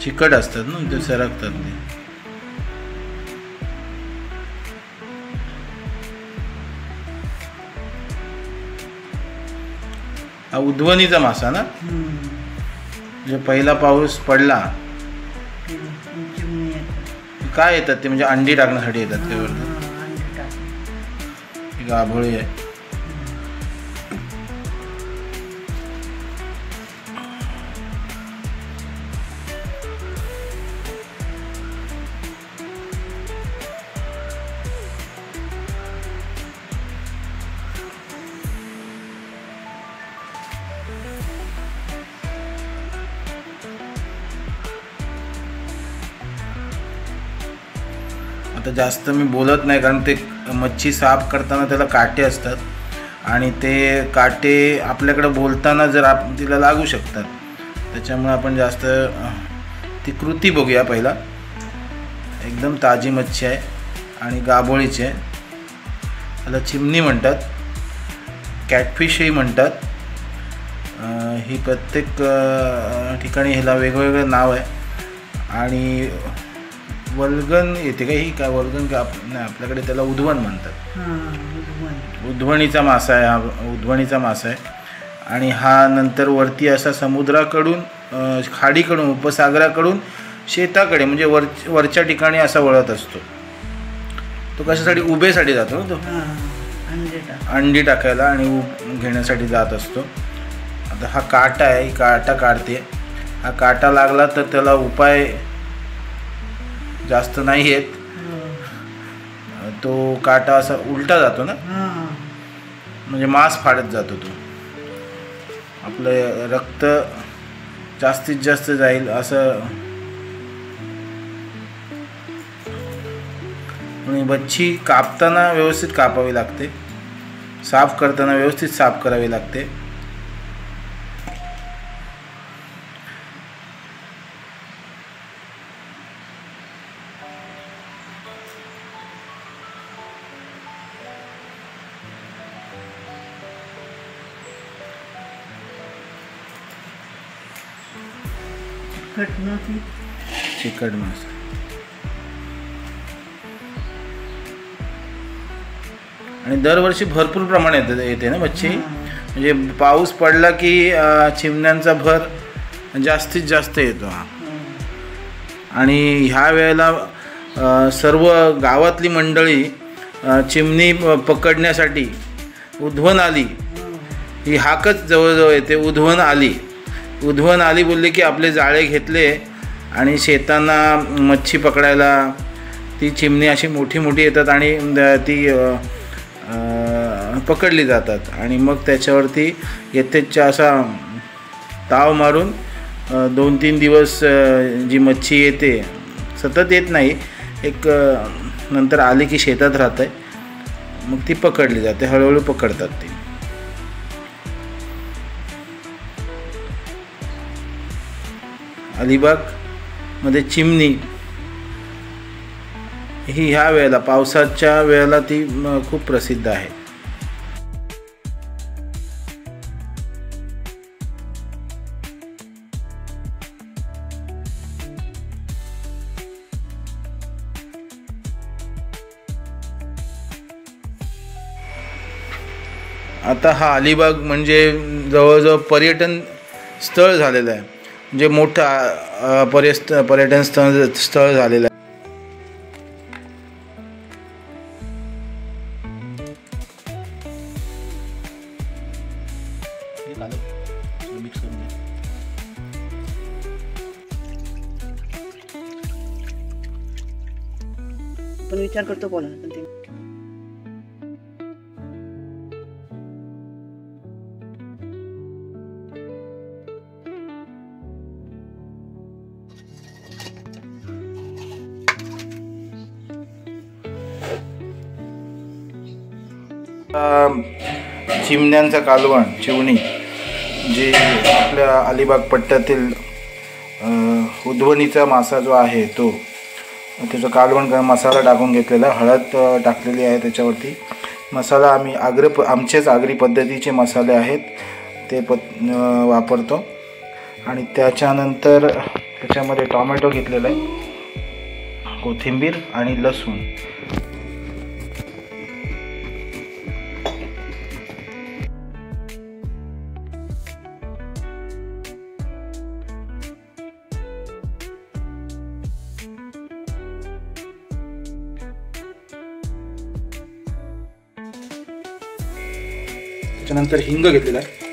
चिकट असतात ना, ते सरकतात ते. हा उद्वणीचा मासा ना, म्हणजे पहिला पाऊस पडला काय येतात ते, म्हणजे अंडी टाकण्यासाठी येतात ते वरती. गाभोळी आहे. आता जास्त मी बोलत नाही, कारण ते मच्छी साफ करताना त्याला काटे असतात आणि ते काटे आपल्याकडे बोलताना जर तिला लागू शकतात, त्याच्यामुळे आपण जास्त ती कृती बघूया. पहिला एकदम ताजी मच्छी आहे आणि गाभोळीची आहे. त्याला चिमणी म्हणतात, कॅटफिशही म्हणतात. ही प्रत्येक ठिकाणी ह्याला वेगवेगळं नाव आहे. आणि वल्गन येते का ही, काय वल्गन का नाही, आपल्याकडे त्याला उद्वण म्हणतात. उद्वणीचा मासा आहे हा, उद्वणीचा मासा आहे. आणि हा नंतर वरती असा समुद्राकडून, खाडीकडून, उपसागराकडून शेताकडे म्हणजे वरच्या ठिकाणी असा वळत असतो. तो कशासाठी, उभेसाठी जातो ना तो, अंडी टाकायला आणि घेण्यासाठी जात असतो. आता हा काटा आहे, काटा काढते. हा काटा लागला तर त्याला उपाय जास्त नाही येत. तो काटा असा उलटा जातो ना, म्हणजे मांस फाडत जातो. तो आपलं रक्त जास्तीत जास्त जाईल असं. आणि मच्छी कापताना व्यवस्थित कापावी लागते, साफ करताना व्यवस्थित साफ करावी लागते. चिकट मासा. आणि दरवर्षी भरपूर प्रमाणात येते ना मच्छी. म्हणजे पाऊस पडला की चिमण्यांचा भर जास्तीत जास्त येतो. आणि ह्या वेळेला सर्व गावातली मंडळी चिमणी पकडण्यासाठी उद्वण आली ही हाकच जवळजवळ येते. उद्वण आली, उद्वण आली बोलले की आपले जाळे घेतले आणि शेतांना मच्छी पकडायला ती चिमणी अशी मोठी मोठी येतात आणि ती पकडली जातात. आणि मग त्याच्यावरती यथेच्छा असा ताव मारून 2-3 दिवस जी मच्छी येते, सतत येत नाही, एक नंतर आली की शेतात राहते, मग ती पकडली जाते. हळूहळू पकडतात ती. अलिबागमध्ये चिमणी ही ह्या वेळेला, पावसाच्या वेळेला ती खूप प्रसिद्ध आहे. आता हा अलिबाग म्हणजे जवळजवळ पर्यटन स्थळ झालेलं आहे, म्हणजे मोठं पर्यटन स्थळ झालेलं आहे. पण विचार करतो बोला. चिमण्यांचा कालवण, चिवणी, जे आपल्या अलिबाग पट्ट्यातील उद्वणीचा मासा जो आहे तो, त्याचं कालवण मसाला टाकून घेतलेला, हळद टाकलेली आहे त्याच्यावरती. मसाला आम्ही आमचेच आगरी पद्धतीचे मसाले आहेत ते वापरतो. आणि त्याच्यानंतर त्याच्यामध्ये टोमॅटो घेतलेला आहे, कोथिंबीर आणि लसूण. त्याच्यानंतर हिंग घेतलेला आहे,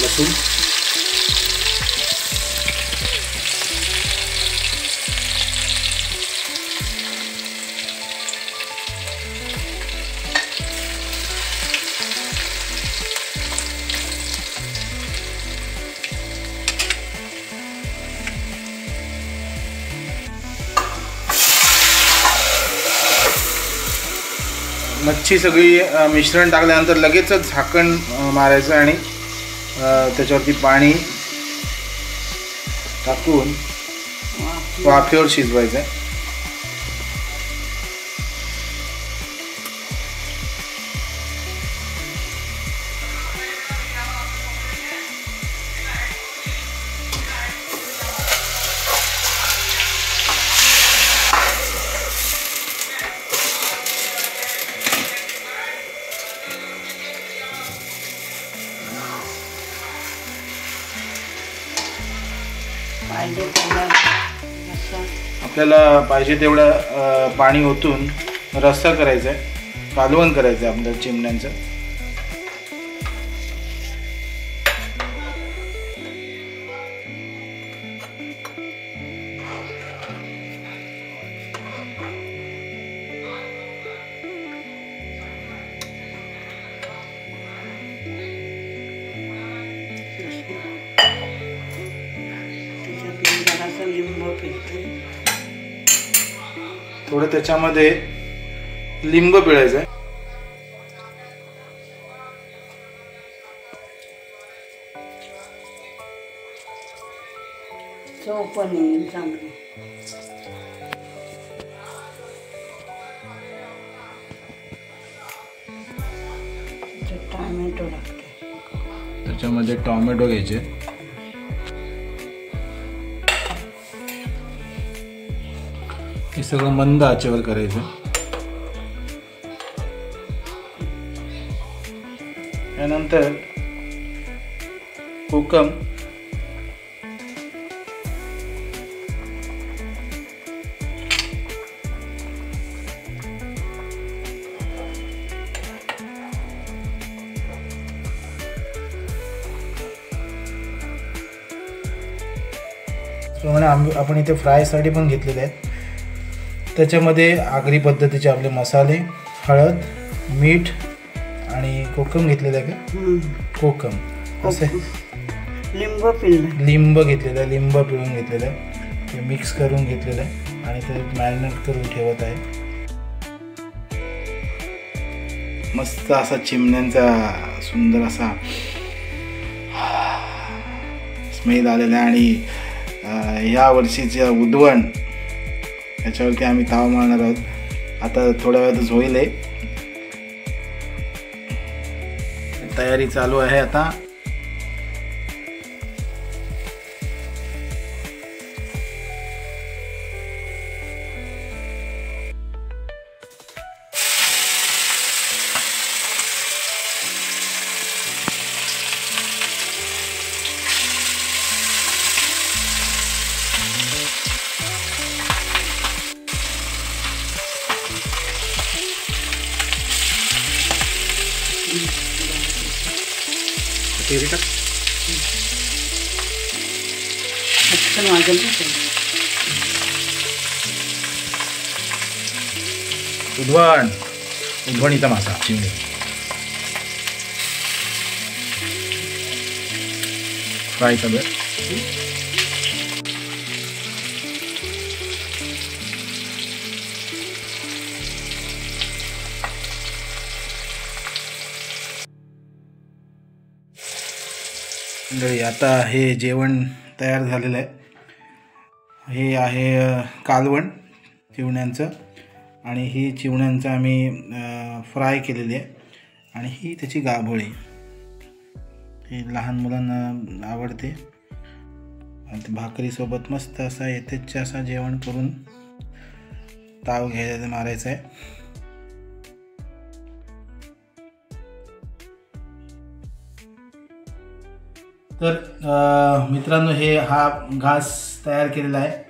लसूण, मच्छी सगळी मिश्रण टाकल्यानंतर लगेचच झाकण मारायचं आणि त्याच्यावरती पाणी टाकून वाफेवर शिजवायचं आहे. आपल्याला पाहिजे तेवढं पाणी ओतून रस्सा करायचा आहे, कालवण करायचं आहे आपल्या चिमण्यांचं. थोडं त्याच्यामध्ये लिंब पिळायचं आहे. चव पण येईल चांगली. टोमॅटो लागते, त्याच्यामध्ये टोमॅटो घ्यायचे, हे सगळं मंद आचेवर करायचं. त्यानंतर कोकम, आपण इथे फ्रायसाठी पण घेतलेले आहेत. त्याच्यामध्ये आगरी पद्धतीचे आपले मसाले, हळद, मीठ आणि कोकम घेतलेलं आहे का, कोकम असे लिंब पिळलं, लिंब घेतलेलं आहे, लिंब पिळून घेतलेलं आहे, ते मिक्स करून घेतलेलं आहे आणि ते मॅरिनेट करून ठेवत आहे. मस्त असा चिमण्यांचा सुंदर असा स्मेल आलेला आहे. आणि ह्या वर्षीच्या उदवण याच्यावरती आम्ही ताव मारणार आहोत. आता थोड्या वेळातच होईल, तयारी चालू आहे आता. तेरी टाक, पटकन वाजेल ना ते. उद्वणीचा मासा चिमणी. फ्राय चालू आहे. आता हे जेवण तयार झालेलं आहे. हे आहे कालवण चिमण्यांचं आणि ही चिवण्यांचं आम्ही फ्राय केलेली आहे आणि ही त्याची गाभोळी. ही लहान मुलांना आवडते आणि ते भाकरीसोबत मस्त असा यथेच्छ असा जेवण करून ताव घ्यायला मारायचा आहे. तर मित्रांनो, हा घास तयार केलेला आहे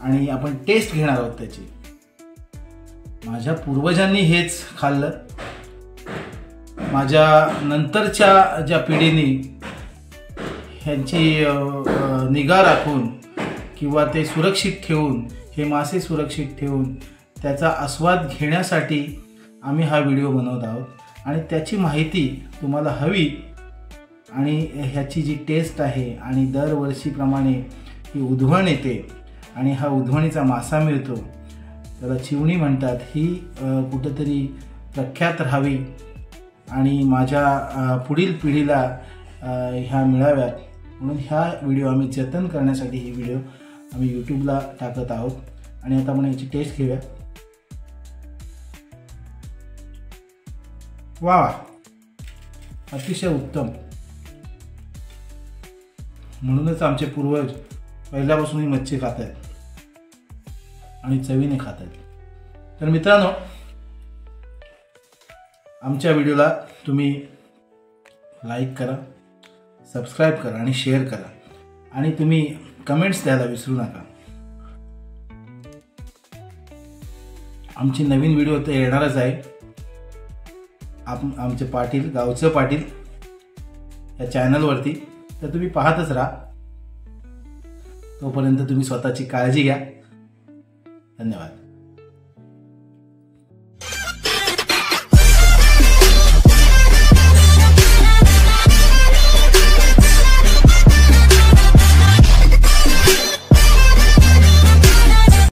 आणि आपण टेस्ट घेणार आहोत त्याची. माझ्या पूर्वजांनी हेच खाल्लं. माझ्या नंतरच्या ज्या पिढीने ह्यांची निगा राखून किंवा ते सुरक्षित ठेवून, हे मासे सुरक्षित ठेवून त्याचा आस्वाद घेण्यासाठी आम्ही हा व्हिडिओ बनवत आहोत. आणि त्याची माहिती तुम्हाला हवी आणि ह्याची जी टेस्ट आहे आणि दरवर्षीप्रमाणे ही उधवण येते आणि हा उधवणीचा मासा मिळतो, त्याला चिवणी म्हणतात, ही कुठंतरी प्रख्यात राहावी आणि माझ्या पुढील पिढीला ह्या मिळाव्यात म्हणून ह्या व्हिडिओ आम्ही जतन करण्यासाठी ही व्हिडिओ आम्ही यूट्यूबला टाकत आहोत. आणि आता आपण याची टेस्ट घेऊया. वा, अतिशय उत्तम. म्हणूनच आमचे पूर्वज पहिल्यापासून ही मच्छी खात आहेत आणि चवीने खात आहेत. तर मित्रांनो, आमच्या व्हिडिओला तुम्ही लाईक करा, सबस्क्राईब करा आणि शेअर करा आणि तुम्ही कमेंट्स द्यायला विसरू नका. आमची नवीन व्हिडिओ तर येणारच आहे. आमचे पाटील, गावचं पाटील या चॅनलवरती, तर तुम्ही पाहतच राहा. तोपर्यंत तुम्ही स्वतःची काळजी घ्या. धन्यवाद.